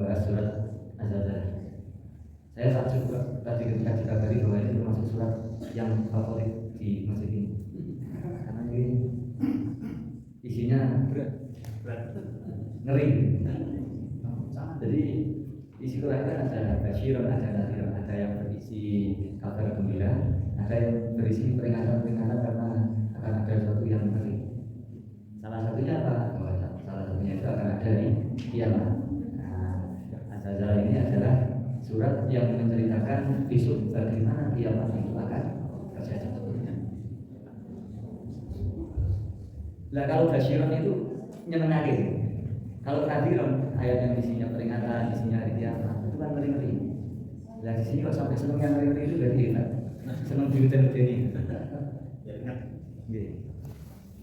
membahas surat Az-Zalzalah. Saya tak juga tadi ketika dikabari bahwa ini termasuk surat yang favorit di masjid ini, karena ini isinya berat, ngeri. Jadi isi Quran kan ada basyirun, ada nadhirun, ada yang berisi kabar gembira, ada yang berisi peringatan-peringatan karena akan ada sesuatu yang ngeri. Salah satunya apa? Salah satunya itu akan ada di kiamat. Az-Zalzalah ini adalah surat yang menceritakan besok bagaimana kiamat itu akan terjadi. Nah, kalau basyirun itu nyenengake. Kalau nadhirun, ayat yang isinya peringatan, isinya hari kiamat, itu kan ngeri-ngeri. Nah, di sini kok sampai seneng yang ngeri-ngeri itu berarti hebat. Seneng diuten-uteni.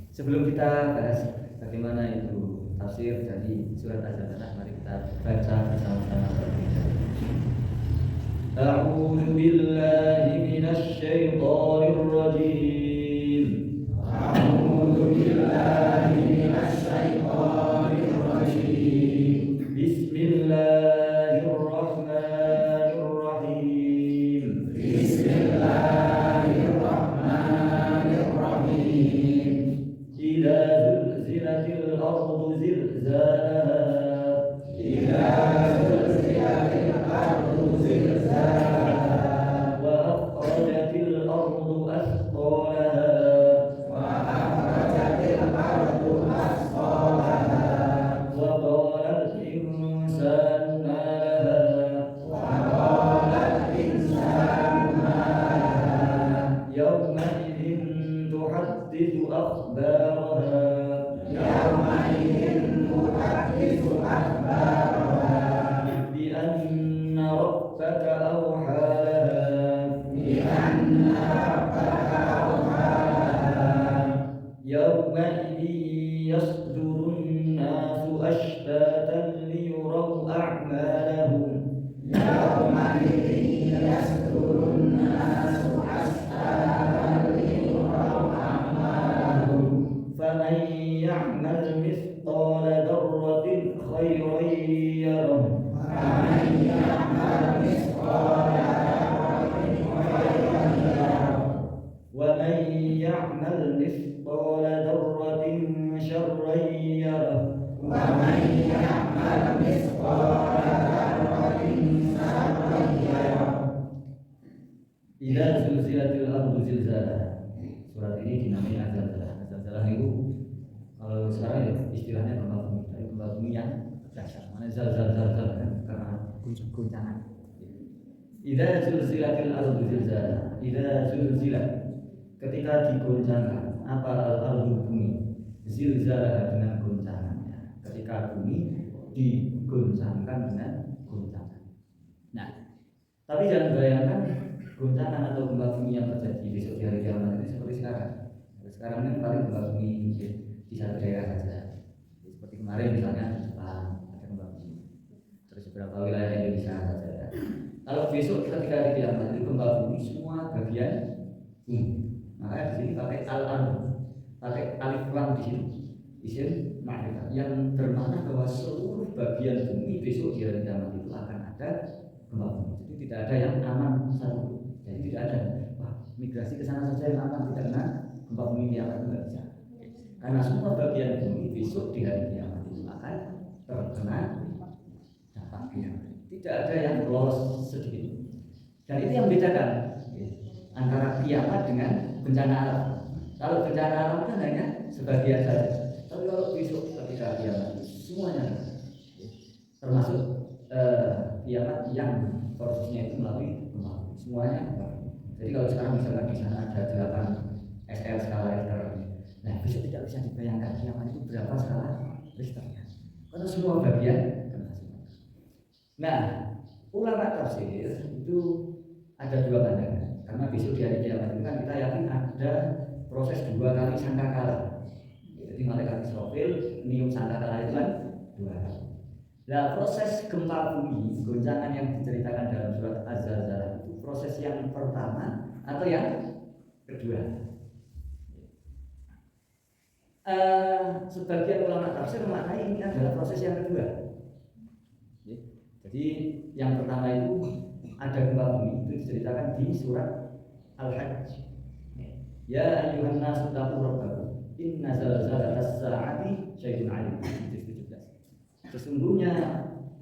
Sebelum kita bahas bagaimana itu tafsir dari surat Az-Zalzalah, mari kita baca bersama-sama. A'udzu billahi minasy syaithanir rajim. A'udzu billahi minasy syaithanir rajim. Bismillahirrahmanirrahim. Bismillahirrahmanirrahim. Idza zulzilatil ardu zilzalaha. Idza zulzilatil ardu zilzalaha. Wa akhrajatil ardu athqalaha. Wa akhrajatil ardu athqalaha. Wa qala al-insanu ma laha. Wa qala al-insanu ma laha. Yawma idzin tuhaddithu akhbaraha. Yawma'idhin tuhaddithu akhbaraha. Bi anna rabbaka awha laha. Bi anna rabbaka awha laha. Yawma'idhin yasdurun nasu ashtatan liyuraw a'malahum. Yawma'idhin yasdurun nasu ashtatan liyuraw a'malahum. Faman ya'mal mithqala dzarratin khairan yarah. Faman ya'mal mithqala dzarratin khairan yarah. Wa man ya'mal mithqala dzarratin syarran yarah. Wa man ya'mal mithqala dzarratin syarran yarah. Idza zulzilatil ardu zilzalaha. Surat ini dinamai Az-Zalzalah. Az-Zalzalah itu kalau sekarang ya istilahnya gempa bumi, tapi gempa bumi yang dahsyat. Mana zalzal kan karena guncangan. Idza zulzilatil ardu zilzalaha. Idza zulzilat, ketika digoncangkan apa al-ardu bumi, zilzalaha dengan goncangannya. Ketika bumi digoncangkan dengan goncangan. Nah, tapi jangan bayangkan goncangan atau gempa bumi yang terjadi besok di hari kiamat itu seperti sekarang. Sekarang ini paling gempa bumi di satu daerah saja. Seperti kemarin misalnya di Jepang ada gempa bumi. Terus beberapa wilayah Indonesia saja. Kalau besok ketika hari kiamat itu gempa bumi semua bagian bumi. Maka di sini pakai al-ardu, pakai alif lam di sini. Isim ma'rifah yang bermakna bahwa seluruh bagian bumi besok di hari kiamat itu akan ada gempa bumi. Jadi tidak ada yang aman satu. Jadi tidak ada migrasi ke sana saja yang aman, tidak kena gempa bumi kiamat itu tidak bisa. Karena semua bagian bumi besok di hari kiamat itu akan terkena dampaknya. Tidak ada yang lolos sedikit. Dan itu yang membedakan antara kiamat dengan bencana alam. Kalau bencana alam kan hanya sebagian saja. Tapi kalau besok ketika kiamat semuanya, termasuk kiamat yang prosesnya itu melalui gempa bumi, semuanya. Jadi kalau sekarang misalkan di sana ada 8 SL skala Richter, nah besok tidak bisa dibayangkan kiamat itu berapa skala Richternya, karena semua bagian kena semua. Nah, ulama tafsir itu ada dua pandangan, karena besok di hari kiamat itu kan kita yakin ada proses 2 kali sangkakala. Jadi malaikat Israfil nium sangkakala itu kan 2 kali. Nah, proses gempa bumi, goncangan yang diceritakan dalam surat Az-Zalzalah itu proses yang pertama atau yang kedua? Sebagian ulama tafsir memaknai ini adalah proses yang kedua. Jadi yang pertama itu ada gempa bumi, itu diceritakan di surat Al-Hajj. Ya ayyuhan nasu taqu rabbakum inna zalzalatas sa'ati syai'un 'alim. 17. Sesungguhnya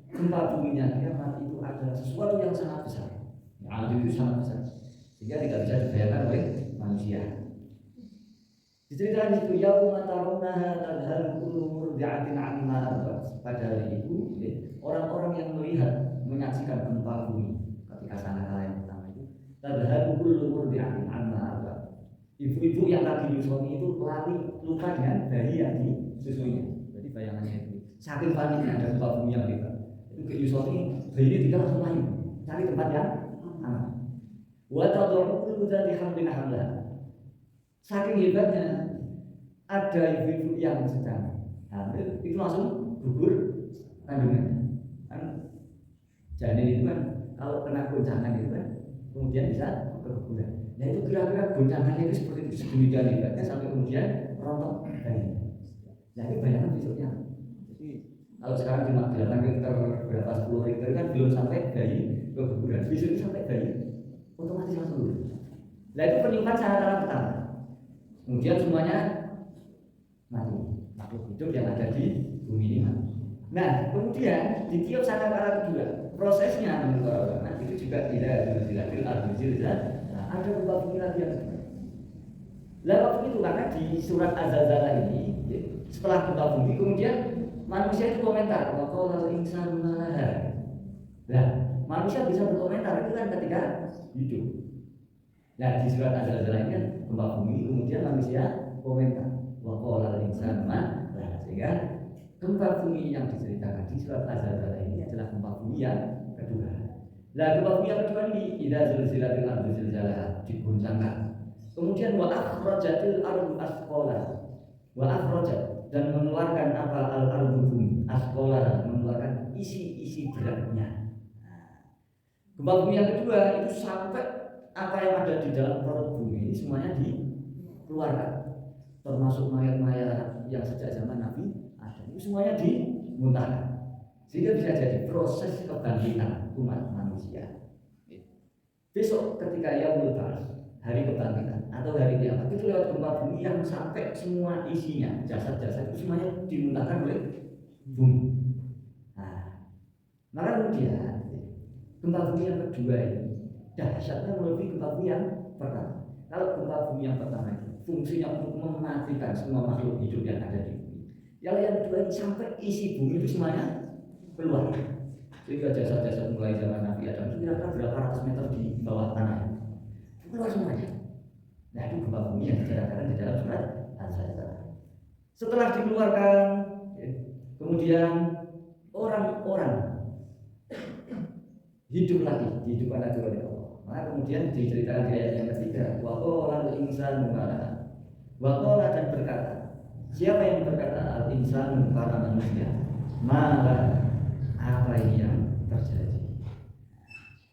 gempa buminya kiamat itu adalah sesuatu yang sangat besar. Yang itu sangat besar sehingga tidak bisa dibayangkan oleh manusia. Diceritakan di situ yauma tarawnaha tadhhalu kullu murdi'atin 'amma arda'at. Pada hari itu orang-orang yang melihat menyaksikan gempa bumi ketika sangkakala yang pertama itu tadhhalu kullu murdi'atin 'amma arda'at. Ibu-ibu yang lagi nyusui itu lari lupa dengan bayi yang disusuinya. Jadi bayangannya itu saking paniknya ada gempa bumi yang hebat. Itu nyusui bayi ini tidak langsung lari cari tempat yang aman. Wa tad'u kullu dzati hamlin hamlaha. Saking hebatnya ada ibu-ibu yang sedang hamil itu langsung gugur kandungannya. Kan janin itu kan kalau kena goncangan itu kan kemudian bisa keguguran. Nah itu kira-kira goncangannya itu seperti itu sedemikian hebatnya sampai kemudian rontok bayinya. Nah itu bayangan besoknya. Jadi kalau sekarang cuma 8 Richter berapa 10 Richter kan belum sampai bayi keguguran. Besok itu sampai bayi otomatis langsung gugur. Nah itu penyumbang syarat pertama. Kemudian semuanya mati, makhluk hidup yang ada di bumi ini mati. Nah kemudian di tiap sangkakala kedua prosesnya menurut para ulama itu juga tidak dilakukan al-zilzal. Ada gempa bumi lagi yang kedua. Lah waktu itu karena di surat Az-Zalzalah ini setelah gempa bumi kemudian manusia itu komentar waqala al-insanu ma laha. Nah manusia bisa berkomentar itu kan ketika hidup. Nah di surat Az-Zalzalah ini kan gempa bumi kemudian manusia komentar waqala al-insanu ma laha. Sehingga gempa bumi yang diceritakan di surat Az-Zalzalah ini adalah gempa bumi yang kedua. Nah gempa bumi yang kedua ini idza zulzilatil ardu zilzalaha digoncangkan. Kemudian wa akhrajatil ardu asqalaha. Wa akhrajat dan mengeluarkan apa al-ardu bumi asqalaha mengeluarkan isi-isi beratnya. Gempa bumi yang kedua itu sampai apa yang ada di dalam perut bumi ini semuanya dikeluarkan. Termasuk mayat-mayat yang sejak zaman Nabi Adam itu semuanya dimuntahkan. Sehingga bisa jadi proses kebangkitan umat manusia. Besok ketika yaumul ba'ats, hari kebangkitan atau hari kiamat itu lewat gempa bumi yang sampai semua isinya jasad-jasad itu semuanya dimuntahkan oleh bumi. Nah, maka kemudian gempa bumi yang kedua ini dahsyatnya melebihi gempa bumi yang pertama. Kalau gempa bumi yang pertama itu fungsinya untuk mematikan semua makhluk hidup yang ada di bumi. Yang kedua ini sampai isi bumi itu semuanya keluar. Sehingga jasad-jasad mulai zaman Nabi Adam itu kira-kira berapa ratus meter di bawah tanah keluar semuanya. Nah itu gempa bumi yang diceritakan di dalam surat Az-Zalzalah. Setelah dikeluarkan kemudian orang-orang hidup lagi, dihidupkan lagi oleh Allah. Maka kemudian diceritakan di ayat yang ketiga waqala al-insanu ma laha. Waqala dan berkata, siapa yang berkata al-insanu para manusia ma laha, apa ini yang terjadi?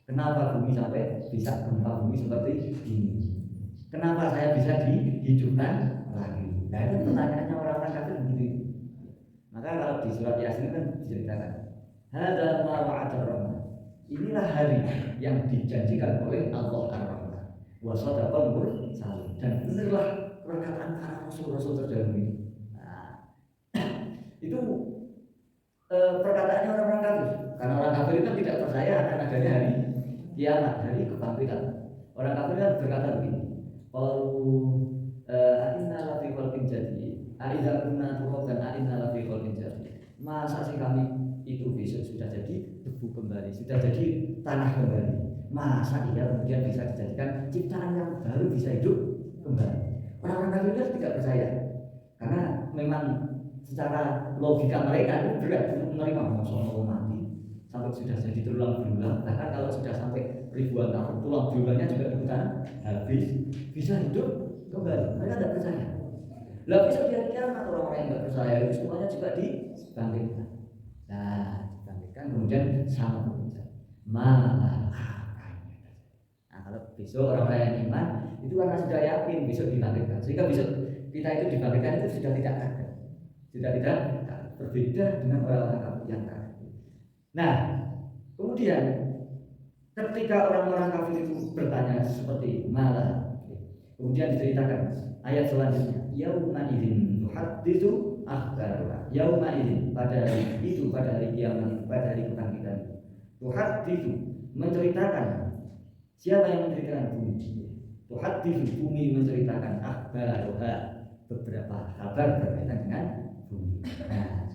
Kenapa bumi sampai bisa gempa bumi seperti ini? Kenapa saya bisa dihidupkan lagi? Nah itu pertanyaannya orang-orang kafir begitu. Maka kalau di surat Yasin kan diceritakan hadza ma wa'ada rahman. Inilah hari yang dijanjikan oleh Allah Ar-Rahman. Wa sadaqal mursalin. Dan benarlah perkataan para rasul-rasul terdahulu ini. Nah, itu perkataannya orang-orang kafir. Karena orang kafir itu tidak percaya akan adanya hari kiamat, hari kebangkitan. Orang kafir kan berkata begini, qalu inna lafi khalqin jadid, idza kunna turaban inna lafi khalqin jadid. Masa sih kami itu besok sudah jadi debu kembali, sudah jadi tanah kembali. Masa iya kemudian bisa dijadikan ciptaan yang baru bisa hidup kembali? Orang-orang kafir kan tidak percaya. Karena memang secara logika mereka itu berat untuk menerima masalah mati sampai sudah jadi terulang berulang, bahkan kalau sudah sampai ribuan tahun tulang belulangnya juga ikutan habis bisa hidup kembali. Mereka tidak percaya. Lalu besok di hari kiamat orang-orang yang tidak percaya itu semuanya juga dibangkitkan. Nah, dibangkitkan kemudian sama malah. Nah, kalau besok orang-orang yang iman itu karena sudah yakin besok dibangkitkan, sehingga besok kita itu dibangkitkan itu sudah tidak ada. Sudah tidak berbeda dengan orang-orang yang kafir. Nah, Kemudian ketika orang-orang kafir itu bertanya seperti itu, malah kemudian diceritakan ayat selanjutnya, yauma idzin tuhadditsu akhbaraha. Yauma idzin, pada hari itu, pada hari kiamat, pada hari kebangkitan, tuhadditsu, menceritakan. Siapa yang menceritakan? Bumi. Tuhadditsu, bumi menceritakan akhbaraha, beberapa kabar berkaitan dengan bumi. Nah,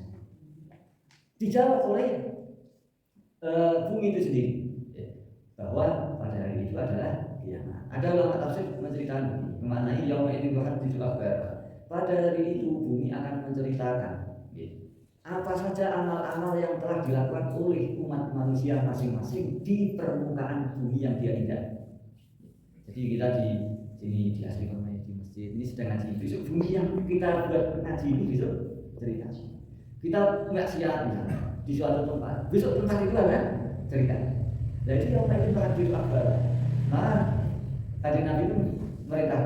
dijawab oleh bumi itu sendiri bahwa pada hari itu adalah kiamat. Ada ulama tafsir menceritakan mengenai yauma idzin tuhadditsu akhbaraha. Pada hari itu bumi akan menceritakan apa saja amal-amal yang telah dilakukan oleh umat manusia masing-masing di permukaan bumi yang dia indah. Jadi kita di sini di asli di masjid ini sedang ngaji. Besok bumi yang kita buat ngaji ini besok cerita. Kita nggak siap misalnya di suatu tempat. Besok tempat itu ada cerita. Jadi yang tadi tuhadditsu akhbaraha. Nah, tadi Nabi itu mereka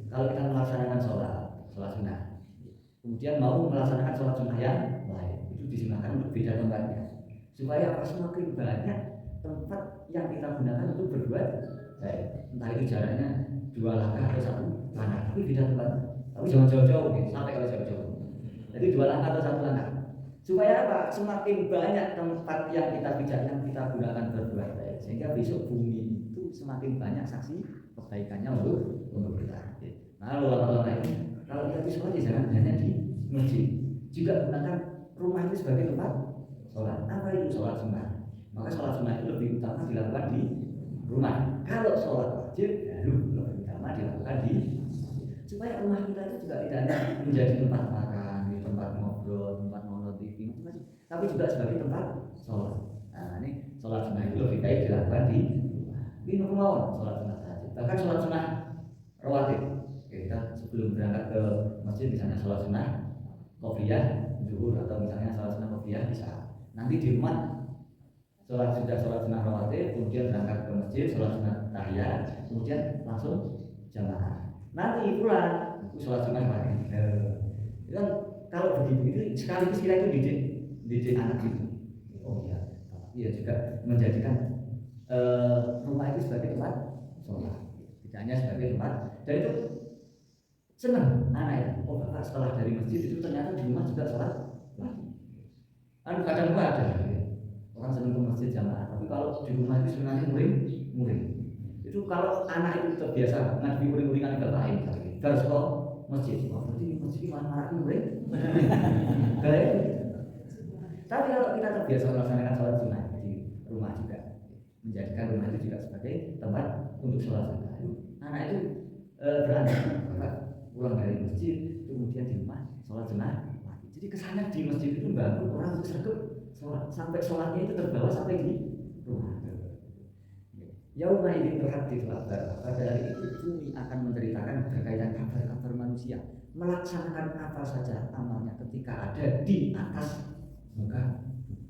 kalau kita melaksanakan sholat sunnah, kemudian mau melaksanakan sholat sunnah yang lain, itu disunahkan untuk beda tempatnya, supaya apa, semakin banyak tempat yang kita gunakan untuk berbuat baik, entah itu jaraknya 2 langkah atau 1 langkah, tapi beda tempat, tapi jangan jauh-jauh, sampai kalau jauh-jauh, jadi 2 langkah atau 1 langkah, supaya apa, semakin banyak tempat yang kita pijak, yang kita gunakan berbuat baik, sehingga besok bumi itu semakin banyak saksi kebaikannya untuk kita. Nah, ulama-ulama ini kalau kita sholat jangan hanya di masjid, juga gunakan rumah itu sebagai tempat sholat. Apa itu sholat sunnah? Maka sholat sunnah itu lebih utama dilakukan di rumah. Kalau sholat wajib, lebih utama dilakukan di masjid. Supaya rumah kita itu juga tidak hanya menjadi tempat makan, tempat ngobrol, tempat nonton TV, macam-macam, tapi juga sebagai tempat sholat. Nah, ini sholat sunnah itu lebih baik dilakukan di rumah. Ini rumah sholat sunnah saja. Bahkan sholat sunnah rawatib. Kita sebelum berangkat ke masjid misalnya sholat sunnah qobliyah zuhur, atau misalnya sholat sunnah qobliyah bisa. Nanti di rumah sholat sunnah rawatib, kemudian berangkat ke masjid sholat sunnah tahiyat, kemudian langsung jamaah. Nanti pulang sholat sunnah lagi. Kan kalau begitu itu sekaligus kita itu didik anak itu. Oh iya, iya juga menjadikan rumah itu sebagai tempat sholat, tidak hanya sebagai tempat. Dan itu senang anak ya, oh bapak setelah dari masjid itu ternyata di rumah juga sholat lagi. Kan kadang ada orang senang ke masjid jamaah, tapi kalau di rumah itu sebenarnya muring. Itu kalau anak itu terbiasa ngaji muring-muringan ke lain, harus ke masjid. Oh berarti di masjid mana muring? Baik. Tapi kalau kita terbiasa melaksanakan sholat sunnah di rumah juga, menjadikan rumah itu juga sebagai tempat untuk sholat sunnah, anak itu beranak pulang dari masjid, kemudian di rumah sholat sunnah lagi. Jadi kesannya di masjid itu bangun orang itu sergap sholat, sampai sholatnya itu terbawa sampai di rumah. Yauma idzin tuhadditsu akhbaraha. Pada hari itu bumi akan menceritakan berkaitan kabar-kabar manusia, melaksanakan apa saja amalnya ketika ada di atas muka bumi.